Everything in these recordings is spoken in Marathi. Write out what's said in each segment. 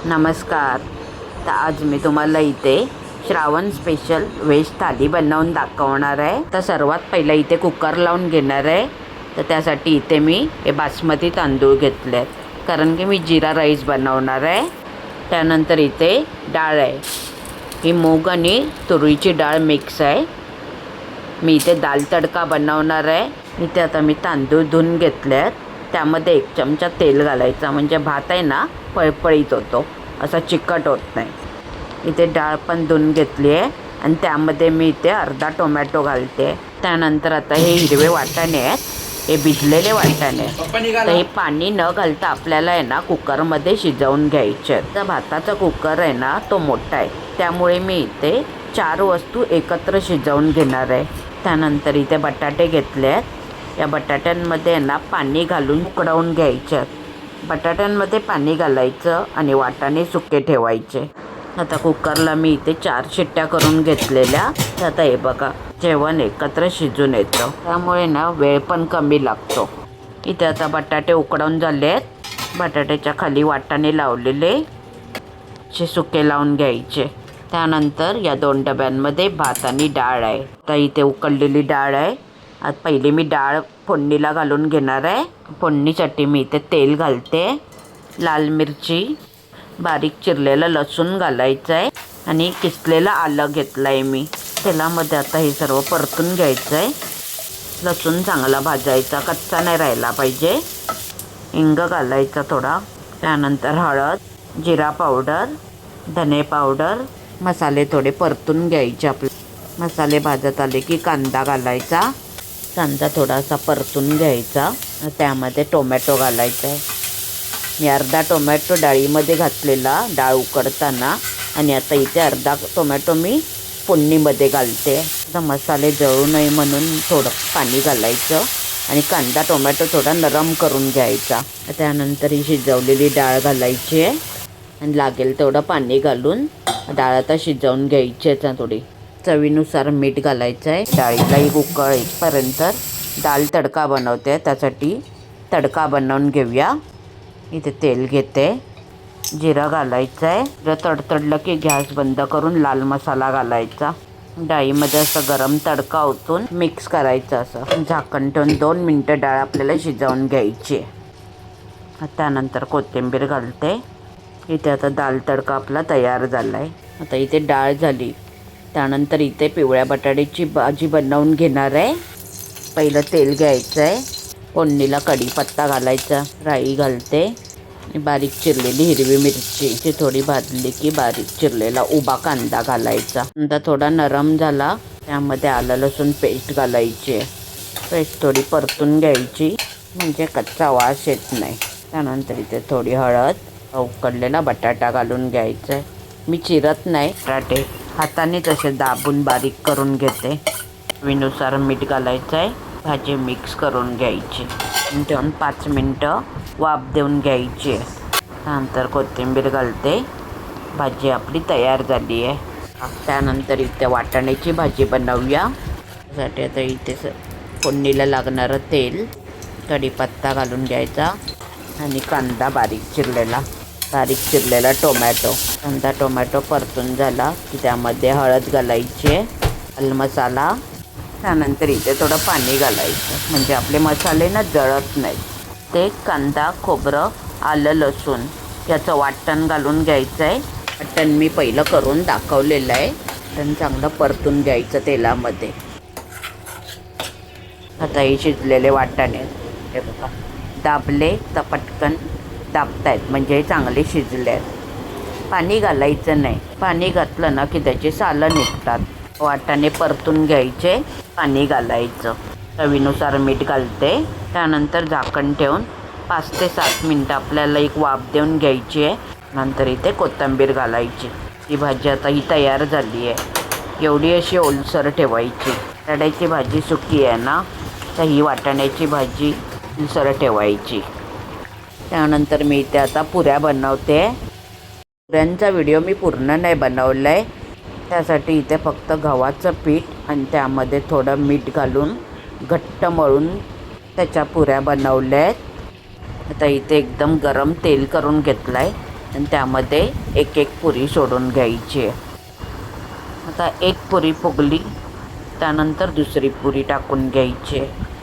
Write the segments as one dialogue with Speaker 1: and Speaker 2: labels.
Speaker 1: नमस्कार. तर आज मी तुम्हाला इथे श्रावण स्पेशल व्हेज थाली बनवून दाखवणार आहे. तर सर्वात पहिला इथे कुकर लावून घेणार आहे. तर त्यासाठी इथे मी हे बासमती तांदूळ घेतले आहेत, कारण की मी जिरा राईस बनवणार आहे. त्यानंतर इथे डाळ आहे, ही मूग आणि तुरीची डाळ मिक्स आहे. मी इथे दाल तडका बनवणार आहे. इथे आता मी तांदूळ धुवून घेतले आहेत. त्यामध्ये 1 चमचा तेल घालायचा, म्हणजे भात आहे ना पळपळीत होतो, असा चिकट होत नाही. इथे डाळ पण धुवून घेतली आहे आणि त्यामध्ये मी इथे अर्धा टोमॅटो घालते. त्यानंतर आता हे हिरवे वाटाणे आहेत, हे भिजलेले वाटाणे. तर हे पाणी न घालता आपल्याला आहे ना कुकरमध्ये शिजवून घ्यायचे. तर भाताचा कुकर आहे ना तो मोठा आहे, त्यामुळे मी इथे 4 वस्तू एकत्र शिजवून घेणार आहे. त्यानंतर इथे बटाटे घेतले आहेत. या बटाट्यांमध्ये ना पाणी घालून उकडवून घ्यायचे. बटाट्यांमध्ये पाणी घालायचं आणि वाटाणे सुके ठेवायचे. आता कुकरला मी इथे 4 शिट्ट्या करून घेतलेल्या. तर आता हे बघा, जेवण एकत्र शिजून येतं, त्यामुळे ना वेळ पण कमी लागतो. इथे आता बटाटे उकडवून झाले आहेत. बटाट्याच्या खाली वाटाणे लावलेले असे सुके लावून घ्यायचे. त्यानंतर या 2 डब्यांमध्ये भात आणि डाळ आहे. आता इथे उकडलेली डाळ आहे. आता पहिली मी डाळ फोडणीला घालून घेणार आहे. फोडणीसाठी मी इथे तेल घालते. लाल मिरची, बारीक चिरलेलं लसूण घालायचं आहे आणि किसलेलं आलं घेतलं आहे मी. तेलामध्ये आता हे सर्व परतून घ्यायचं आहे. लसूण चांगला भाजायचा, कच्चा नाही राहिला पाहिजे. हिंग घालायचा थोडा. त्यानंतर हळद, जिरा पावडर, धने पावडर, मसाले थोडे परतून घ्यायचे. आपले मसाले भाजत आले की कांदा घालायचा. कांदा थोडासा परतून घ्यायचा. त्यामध्ये टोमॅटो घालायचा आहे. मी अर्धा टोमॅटो डाळीमध्ये घातलेला डाळ उकडताना, आणि आता इथे अर्धा टोमॅटो मी फोडणीमध्ये घालते. आता मसाले जळू नये म्हणून थोडं पाणी घालायचं आणि कांदा टोमॅटो थोडा नरम करून घ्यायचा. त्यानंतर ही शिजवलेली डाळ घालायची आहे आणि लागेल तेवढं पाणी घालून डाळ आता शिजवून घ्यायची आहे. थोडी चवीनुसार मीठ घालायचं आहे. डाळीलाही उकळ येईपर्यंत दाल तडका बनवते, त्यासाठी तडका बनवून घेऊया. इथे तेल घेते, जिरं घालायचं आहे. जिरं तडतडलं की गॅस बंद करून लाल मसाला घालायचा. डाळीमध्ये असं गरम तडका ओतून मिक्स करायचं. असं झाकण ठेवून 2 मिनटं डाळ आपल्याला शिजवून घ्यायची. त्यानंतर कोथिंबीर घालते. इथे आता दाल तडका आपला तयार झाला आहे. आता इथे डाळ झाली. त्यानंतर इथे पिवळ्या बटाट्याची भाजी बनवून घेणार आहे. पहिलं तेल घ्यायचं आहे. फोडणीला कढीपत्ता घालायचा, राई घालते, बारीक चिरलेली हिरवी मिरची थोडी भाजली की बारीक चिरलेला उभा कांदा घालायचा. कांदा थोडा नरम झाला, त्यामध्ये आलं लसूण पेस्ट घालायची. पेस्ट थोडी परतून घ्यायची, म्हणजे कच्चा वास येत नाही. त्यानंतर इथे थोडी हळद, उकडलेला बटाटा घालून घ्यायचा आहे. मी चिरत नाही, बटाटे हातानेच असे दाबून बारीक करून घेते. चवीनुसार मीठ घालायचं आहे. भाजी मिक्स करून घ्यायची. ठेवून 5 मिनटं वाफ देऊन घ्यायची आहे. त्यानंतर कोथिंबीर घालते. भाजी आपली तयार झाली आहे. त्यानंतर इथे वाटाण्याची भाजी बनवूया. त्यासाठी आता इथे फोडणीला लागणारं तेल, कढीपत्ता घालून घ्यायचा आणि कांदा बारीक चिरलेला टोमॅटो. कांदा टोमॅटो परतून झाला की त्यामध्ये हळद घालायची आहे, लाल मसाला. त्यानंतर इथे थोडं पाणी घालायचं, म्हणजे आपले मसाले ना जळत नाहीत. ते कांदा, खोबरं, आलं लसूण याचं वाटण घालून घ्यायचं आहे. वाटण मी पहिलं करून दाखवलेलं आहे. वाटण चांगलं परतून घ्यायचं तेलामध्ये. आता हे शिजलेले वाटाणे हे बघा, दाबले तर पटकन दाबतायत, म्हणजे चांगले शिजले आहेत. पाणी घालायचं नाही. पाणी घातलं ना की त्याची सालं निघतात. वाटाणे परतून घ्यायचे, पाणी घालायचं. चवीनुसार मीठ घालते. त्यानंतर झाकण ठेवून 5 ते 7 मिनटं आपल्याला एक वाफ देऊन घ्यायची आहे. नंतर इथे कोथिंबीर घालायची. ही भाजी आता ही तयार झाली आहे. एवढी अशी ओलसर ठेवायची. बटाट्याची भाजी सुकी आहे ना, तर ही वाटाण्याची भाजी ओलसर ठेवायची. त्यानंतर मी इथे आता पुऱ्या बनवते. पुऱ्यांचा व्हिडिओ मी पूर्ण नाही बनवला आहे. त्यासाठी इथे फक्त गव्हाचं पीठ आणि त्यामध्ये थोडं मीठ घालून घट्ट मळून त्याच्या पुऱ्या बनवल्या आहेत. आता इथे एकदम गरम तेल करून घेतलं आहे. आणि त्यामध्ये एक एक पुरी सोडून घ्यायची आहे. आता एक पुरी फुगली त्यानंतर दुसरी पुरी टाकून घ्यायची आहे.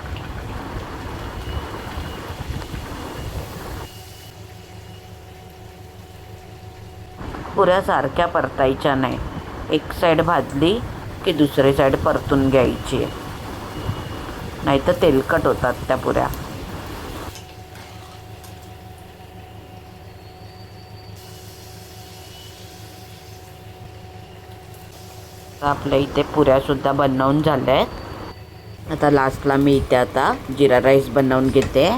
Speaker 1: पुऱ्या सारख्या परतायच्या नाही. एक साईड भाजली की दुसरी साईड परतून घ्यायची आहे, नाहीतर तेलकट होतात त्या पुऱ्या. आपल्या इथे पुऱ्यासुद्धा बनवून झाल्या आहेत. आता लास्टला मी इथे आता जिरा राईस बनवून घेते.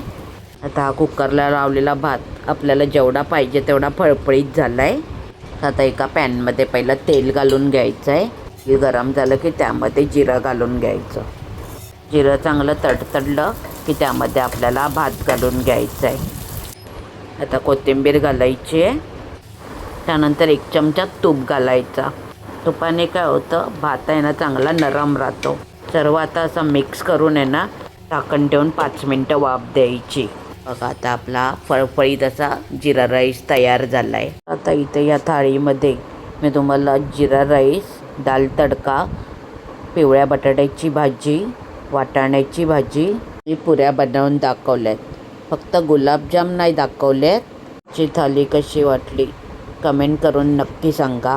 Speaker 1: आता हा कुकरला लावलेला भात आपल्याला जेवढा पाहिजे तेवढा फळफळीत झाला आहे. आता एका पॅनमध्ये पहिलं तेल घालून घ्यायचं आहे. तेल गरम झालं की त्यामध्ये जिरं घालून घ्यायचं. जिरं चांगलं तडतडलं की त्यामध्ये आपल्याला भात घालून घ्यायचं आहे. आता कोथिंबीर घालायची आहे. त्यानंतर 1 चमचा तूप घालायचा. तुपाने काय होतं, भात आहे ना चांगला नरम राहतो. सर्व आता असं मिक्स करून आहे ना झाकण ठेवून 5 मिनटं वाफ द्यायची. बघा आता आपला फळफळीत असा जिरा राईस तयार झाला आहे. आता इथे या थाळीमध्ये मी तुम्हाला जिरा राईस, दाल तडका, पिवळ्या बटाट्याची भाजी, वाटाण्याची भाजी ही पुऱ्या बनवून दाखवल्यात. फक्त गुलाबजाम नाही दाखवलेत. ची थाली कशी वाटली कमेंट करून नक्की सांगा.